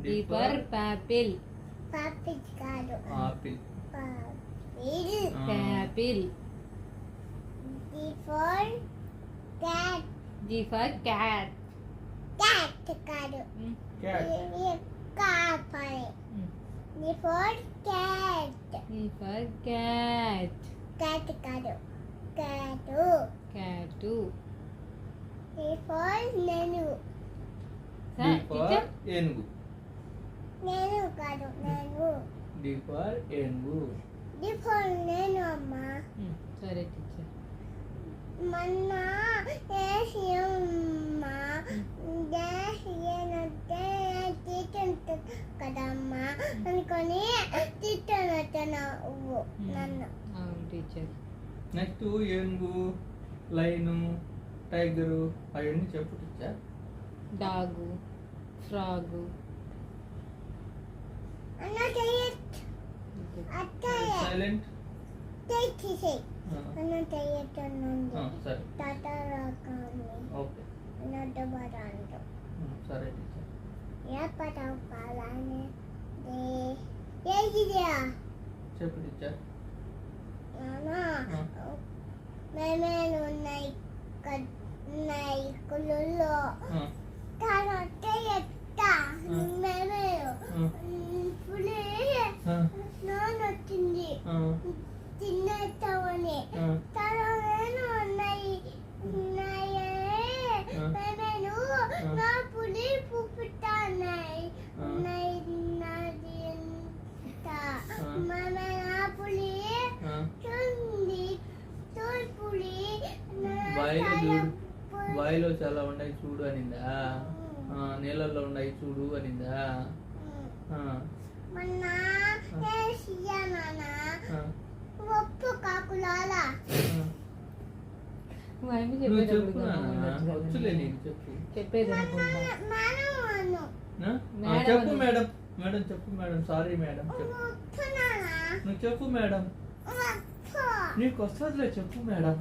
P for papil. Papil కాదు. Apple. Papil. Papil. D for cat. G for cat. Cat కాదు. Cat. కాపరి. D for cat. E for cat. Cat కాదు. Cat. Cat. D for నేను. Sir, D for teacher? ఏనుగు. నేను కాదు నేను. D for ఏనుగు. D for నేను అమ్మా. సరే టీచర్. మొన్న ఏమమ్మా ఏనంటే తీర్చు కదమ్మా అనుకొని తీర్చనవు నన్ను. అవును టీచర్. నెక్స్ట్ ఏనుగు, లైను, టైగరు అవన్నీ చెప్పు టీచర్. డాగు, ఫ్రాగు. అన్న చెయ్యొచ్చు అత్తయ్య సైలెంట్. తెచ్చేసి అన్న చెయ్యొచ్చు సరే టాటా రాకాన్ని ఓకే. అన్నట్టు బరాండు సరే టీచర్. ఏ పటావు పాలానే ఏదియా చెప్పు టీచర్. నానా మేమేలు ఉన్నాయి ఉన్నాయి కుళ్ళులో తర్వాత ఎత్తా మేమేలు పులి నాన్న వచ్చింది తినేస్తామని తర్వాత నేను ఉన్నాయి ఉన్నాయే మేమేలు నా పులి పుప్పుతా ఉన్నాయి ఉన్నాయి నాది మేమే నా పులి చూడండి పులి బాయిలో చాలా ఉన్నాయి చూడు అనిందా. నీళ్ళల్లో ఉన్నాయి చూడు అనిందా. మొన్న ఒప్పు కాకులాలా నువ్వు చెప్పు నాన్న. వచ్చులే నీకు చెప్పు. చెప్పేది మేడం చెప్పు మేడం. మేడం చెప్పు మేడం. సారీ మేడం చెప్పు. నువ్వు చెప్పు మేడం. నీకు వస్తుందిలే చెప్పు మేడం.